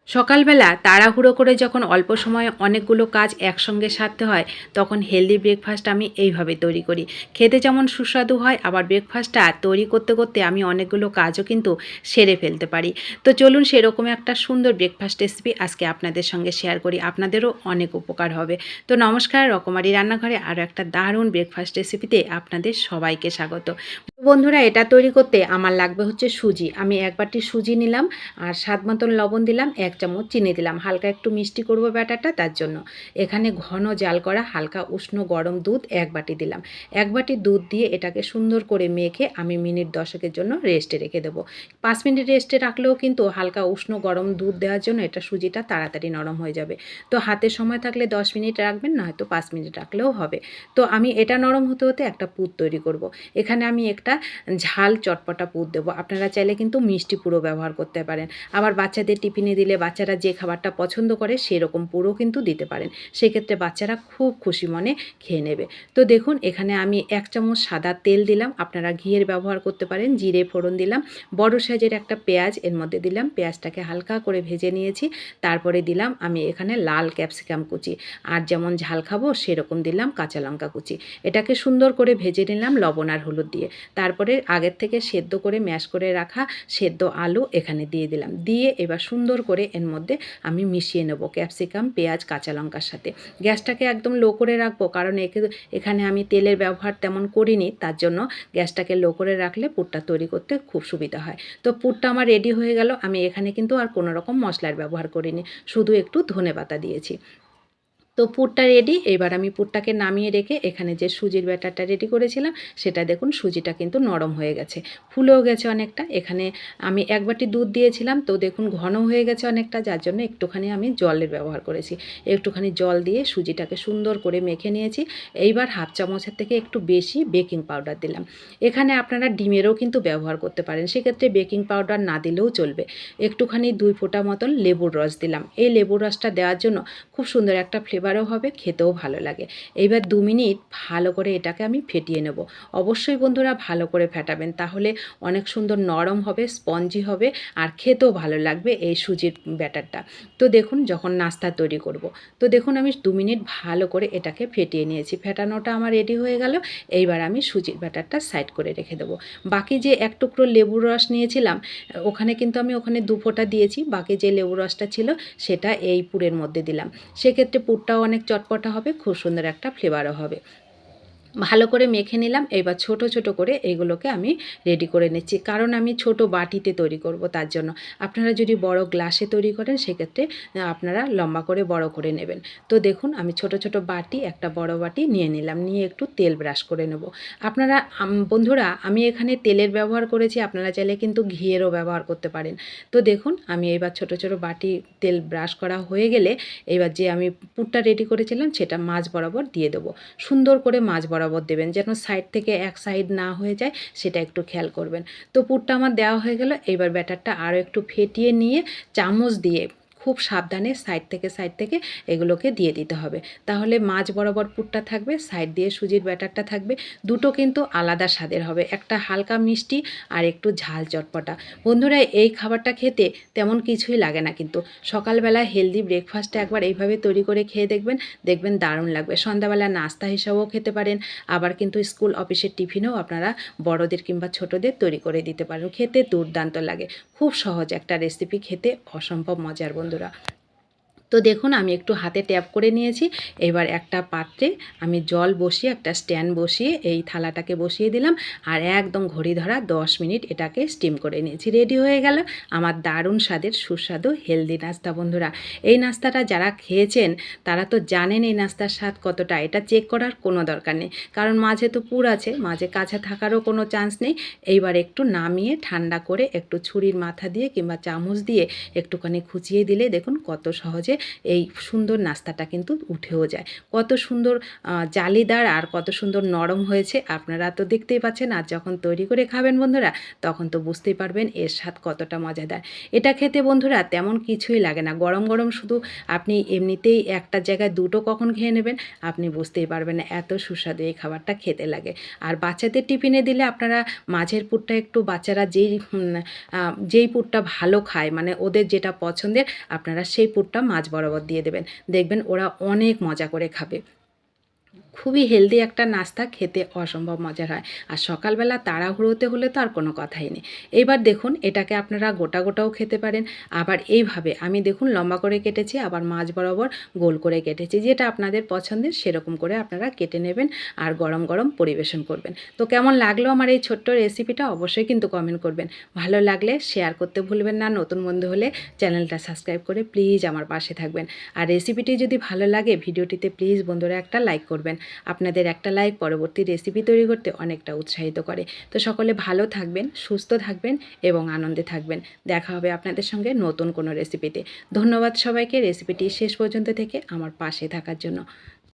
সকালবেলা তাড়াহুড়ো করে যখন অল্প সময়ে অনেকগুলো কাজ একসঙ্গে সারতে হয় তখন হেলদি ব্রেকফাস্ট আমি এইভাবে তৈরি করি। খেতে যেমন সুস্বাদু হয়, আবার ব্রেকফাস্টটা তৈরি করতে করতে আমি অনেকগুলো কাজও কিন্তু সেরে ফেলতে পারি। তো চলুন সেরকম একটা সুন্দর ব্রেকফাস্ট রেসিপি আজকে আপনাদের সঙ্গে শেয়ার করি, আপনাদেরও অনেক উপকার হবে। তো নমস্কার, রকমারি রান্নাঘরে আরও একটা দারুণ ব্রেকফাস্ট রেসিপিতে আপনাদের সবাইকে স্বাগত। বন্ধুরা, এটা তৈরি করতে আমার লাগবে হচ্ছে সুজি। আমি এক বাটি সুজি নিলাম, আর স্বাদ মতন লবণ দিলাম, 1 চামচ চিনি দিলাম, হালকা একটু মিষ্টি করব ব্যাটারটা তার জন্য। এখানে ঘন জাল করা হালকা উষ্ণ গরম দুধ 1 বাটি দিলাম। 1 বাটি দুধ দিয়ে এটাকে সুন্দর করে মেখে আমি মিনিট 10 জন্য রেস্টে রেখে দেবো। 5 মিনিট রেস্টে রাখলেও কিন্তু হালকা উষ্ণ গরম দুধ দেওয়ার জন্য এটা সুজিটা তাড়াতাড়ি নরম হয়ে যাবে। তো হাতে সময় থাকলে 10 মিনিট রাখবেন, নয়তো 5 মিনিট রাখলেও হবে। তো আমি এটা নরম হতে হতে একটা পুর তৈরি করব। এখানে আমি একটা ঝাল চটপটা পুর দেবো। আপনারা চাইলে কিন্তু মিষ্টি পুরও ব্যবহার করতে পারেন। আবার বাচ্চাদের টিফিনে দিলে বাচ্চারা যে খাবারটা পছন্দ করে সেরকম পুরও কিন্তু দিতে পারেন। সেক্ষেত্রে বাচ্চারা খুব খুশি মনে খেয়ে নেবে। তো দেখুন, এখানে আমি 1 চামচ সাদা তেল দিলাম, আপনারা ঘিয়ের ব্যবহার করতে পারেন। জিরে ফোড়ন দিলাম, বড় সাইজের একটা পেঁয়াজ এর মধ্যে দিলাম, পেঁয়াজটাকে হালকা করে ভেজে নিয়েছি। তারপরে দিলাম আমি এখানে লাল ক্যাপসিকাম কুচি, আর যেমন ঝাল খাবো সেরকম দিলাম কাঁচা লঙ্কা কুচি। এটাকে সুন্দর করে ভেজে নিলাম লবণ আর হলুদ দিয়ে। তারপরে আগের থেকে সেদ্ধ করে ম্যাশ করে রাখা সেদ্ধ আলু এখানে দিয়ে দিলাম। দিয়ে এবার সুন্দর করে এর মধ্যে আমি মিশিয়ে নেব ক্যাপসিকাম, পেঁয়াজ, কাঁচা লঙ্কার সাথে। গ্যাসটাকে একদম লো করে রাখবো, কারণ এখানে আমি তেলের ব্যবহার তেমন করিনি, তার জন্য গ্যাসটাকে লো করে রাখলে পুরটা তৈরি করতে খুব সুবিধা হয়। তো পুরটা আমার রেডি হয়ে গেল। আমি এখানে কিন্তু আর কোনো রকম মশলার ব্যবহার করিনি, শুধু একটু ধনেপাতা দিয়েছি। তো পুরটা রেডি। এবার আমি পুরটাকে নামিয়ে রেখে এখানে যে সুজির ব্যাটারটা রেডি করেছিলাম সেটা দেখুন, সুজিটা কিন্তু নরম হয়ে গেছে, ফুলেও গেছে অনেকটা। এখানে আমি 1 বাটি দুধ দিয়েছিলাম, তো দেখুন ঘন হয়ে গেছে অনেকটা, যার জন্য একটুখানি আমি জলের ব্যবহার করেছি। একটুখানি জল দিয়ে সুজিটাকে সুন্দর করে মেখে নিয়েছি। এইবার হাফ চামচের থেকে একটু বেশি বেকিং পাউডার দিলাম। এখানে আপনারা ডিমেরও কিন্তু ব্যবহার করতে পারেন, সেক্ষেত্রে বেকিং পাউডার না দিলেও চলবে। একটুখানি 2 ফোঁটা মতন লেবুর রস দিলাম। এই লেবুর রসটা দেওয়ার জন্য খুব সুন্দর একটা ফ্লেভারও হবে, খেতেও ভালো লাগে। এইবার 2 মিনিট ভালো করে এটাকে আমি ফেটিয়ে নেব। অবশ্যই বন্ধুরা ভালো করে ফেটাবেন, তাহলে অনেক সুন্দর নরম হবে, স্পঞ্জি হবে, আর খেতেও ভালো লাগবে এই সুজির ব্যাটারটা। তো দেখুন, যখন নাস্তা তৈরি করব, তো দেখুন আমি 2 মিনিট ভালো করে এটাকে ফেটিয়ে নিয়েছি। ফেটানোটা আমার রেডি হয়ে গেল। এইবার আমি সুজির ব্যাটারটা সাইড করে রেখে দেবো। বাকি যে 1 টুকরো লেবুর রস নিয়েছিলাম, ওখানে কিন্তু আমি 2 ফোঁটা দিয়েছি। বাকি যে লেবুর রসটা ছিল সেটা এই পুরের মধ্যে দিলাম। সেক্ষেত্রে পুরটাও অনেক চটপটা হবে, খুব সুন্দর একটা ফ্লেভারও হবে। ভালো করে মেখে নিলাম। এবার ছোট ছোট করে এগুলোকে আমি রেডি করে নিচ্ছি, কারণ আমি ছোট বাটিতে তৈরি করব তার জন্য। আপনারা যদি বড় গ্লাসে তৈরি করেন সেক্ষেত্রে আপনারা লম্বা করে বড় করে নেবেন। তো দেখুন, আমি ছোট ছোট বাটি, একটা বড় বাটি নিয়ে নিলাম, নিয়ে একটু তেল ব্রাশ করে নেব। আপনারা বন্ধুরা, আমি এখানে তেলের ব্যবহার করেছি, আপনারা চাইলে কিন্তু ঘিয়েরও ব্যবহার করতে পারেন। তো দেখুন, আমি এবার ছোট ছোট বাটি তেল ব্রাশ করা হয়ে গেলে এবার যে আমি পুরটা রেডি করেছিলাম সেটা মাঝ বরাবর দিয়ে দেবো। সুন্দর করে মাঝ বরাবর দেবেন, যেন সাইড থেকে এক সাইড না হয়ে যায়, সেটা একটু খেয়াল করবেন। তো পুরটা আমার দেওয়া হয়ে গেল। এবার ব্যাটারটা আরও একটু ফেটিয়ে নিয়ে চামচ দিয়ে খুব সাবধানে সাইড থেকে এগুলোকে দিয়ে দিতে হবে। তাহলে মাঝ বরাবর পুরটা থাকবে, সাইড দিয়ে সুজির ব্যাটারটা থাকবে। দুটো কিন্তু আলাদা স্বাদের হবে, একটা হালকা মিষ্টি আর একটু ঝাল চটপটা। বন্ধুরা, এই খাবারটা খেতে তেমন কিছুই লাগে না, কিন্তু সকালবেলা হেলদি ব্রেকফাস্টটা একবার এইভাবে তৈরি করে খেয়ে দেখবেন, দেখবেন দারুণ লাগবে। সন্ধ্যাবেলা নাস্তা হিসাবেও খেতে পারেন, আবার কিন্তু স্কুল অফিসের টিফিনেও আপনারা বড়দের কিংবা ছোটদের তৈরি করে দিতে পারেন। খেতে দুর্দান্ত লাগে, খুব সহজ একটা রেসিপি, খেতে অসম্ভব মজার বন্ধুরা। তো দেখুন, আমি একটু হাতে ট্যাপ করে নিয়েছি। এবার একটা পাত্রে আমি জল বসিয়ে, একটা স্ট্যান্ড বসিয়ে এই থালাটাকে বসিয়ে দিলাম, আর একদম ঘড়ি ধরা 10 মিনিট এটাকে স্টিম করে নিয়েছি। রেডি হয়ে গেল আমার দারুণ স্বাদের সুস্বাদু হেলদি নাস্তা। বন্ধুরা, এই নাস্তাটা যারা খেয়েছেন তারা তো জানেন এই নাস্তার স্বাদ কতটা। এটা চেক করার কোনো দরকার নেই, কারণ মাঝে তো পুর আছে, মাঝে কাঁচা থাকারও কোনো চান্স নেই। এইবার একটু নামিয়ে ঠান্ডা করে একটু ছুরির মাথা দিয়ে কিংবা চামচ দিয়ে একটুখানি খুঁচিয়ে দিলে দেখুন কত সহজে এই সুন্দর নাস্তাটা কিন্তু উঠেও যায়। কত সুন্দর জালিদার আর কত সুন্দর নরম হয়েছে আপনারা তো দেখতেই পাচ্ছেন। আর যখন তৈরি করে খাবেন বন্ধুরা, তখন তো বুঝতেই পারবেন এর স্বাদ কতটা মজাদার। এটা খেতে বন্ধুরা তেমন কিছুই লাগে না। গরম গরম শুধু আপনি এমনিতেই একটা জায়গায় দুটো কখন খেয়ে নেবেন আপনি বুঝতেই পারবেন না, এত সুস্বাদু এই খাবারটা খেতে লাগে। আর বাচ্চাদের টিফিনে দিলে আপনারা মাঝের পুরটা একটু, বাচ্চারা যেই পুরটা ভালো খায় মানে ওদের যেটা পছন্দের, আপনারা সেই পুরটা মাঝ বরাবর দিয়ে দেবেন। দেখবেন ওরা অনেক মজা করে খাবে। খুবই হেলদি একটা নাস্তা, খেতে অসম্ভব মজার হয়। আর সকালবেলা তাড়াহুড়োতে হলে তো আর কোনো কথাই নেই। এইবার দেখুন এটাকে আপনারা গোটা গোটাও খেতে পারেন। আবার এইভাবে আমি দেখুন লম্বা করে কেটেছি, আবার মাঝ বরাবর গোল করে কেটেছি। যেটা আপনাদের পছন্দের সেরকম করে আপনারা কেটে নেবেন আর গরম গরম পরিবেশন করবেন। তো কেমন লাগলো আমার এই ছোট্ট রেসিপিটা অবশ্যই কিন্তু কমেন্ট করবেন। ভালো লাগলে শেয়ার করতে ভুলবেন না। নতুন বন্ধু হলে চ্যানেলটা সাবস্ক্রাইব করে প্লিজ আমার পাশে থাকবেন। আর রেসিপিটি যদি ভালো লাগে ভিডিওটিতে প্লিজ বন্ধুরা একটা লাইক করবেন। আপনাদের একটা লাইক পরবর্তী রেসিপি তৈরি করতে অনেকটা উৎসাহিত করে। তো সকলে ভালো থাকবেন, সুস্থ থাকবেন এবং আনন্দে থাকবেন। দেখা হবে আপনাদের সঙ্গে নতুন কোনো রেসিপিতে। ধন্যবাদ সবাইকে রেসিপিটি শেষ পর্যন্ত থেকে আমার পাশে থাকার জন্য।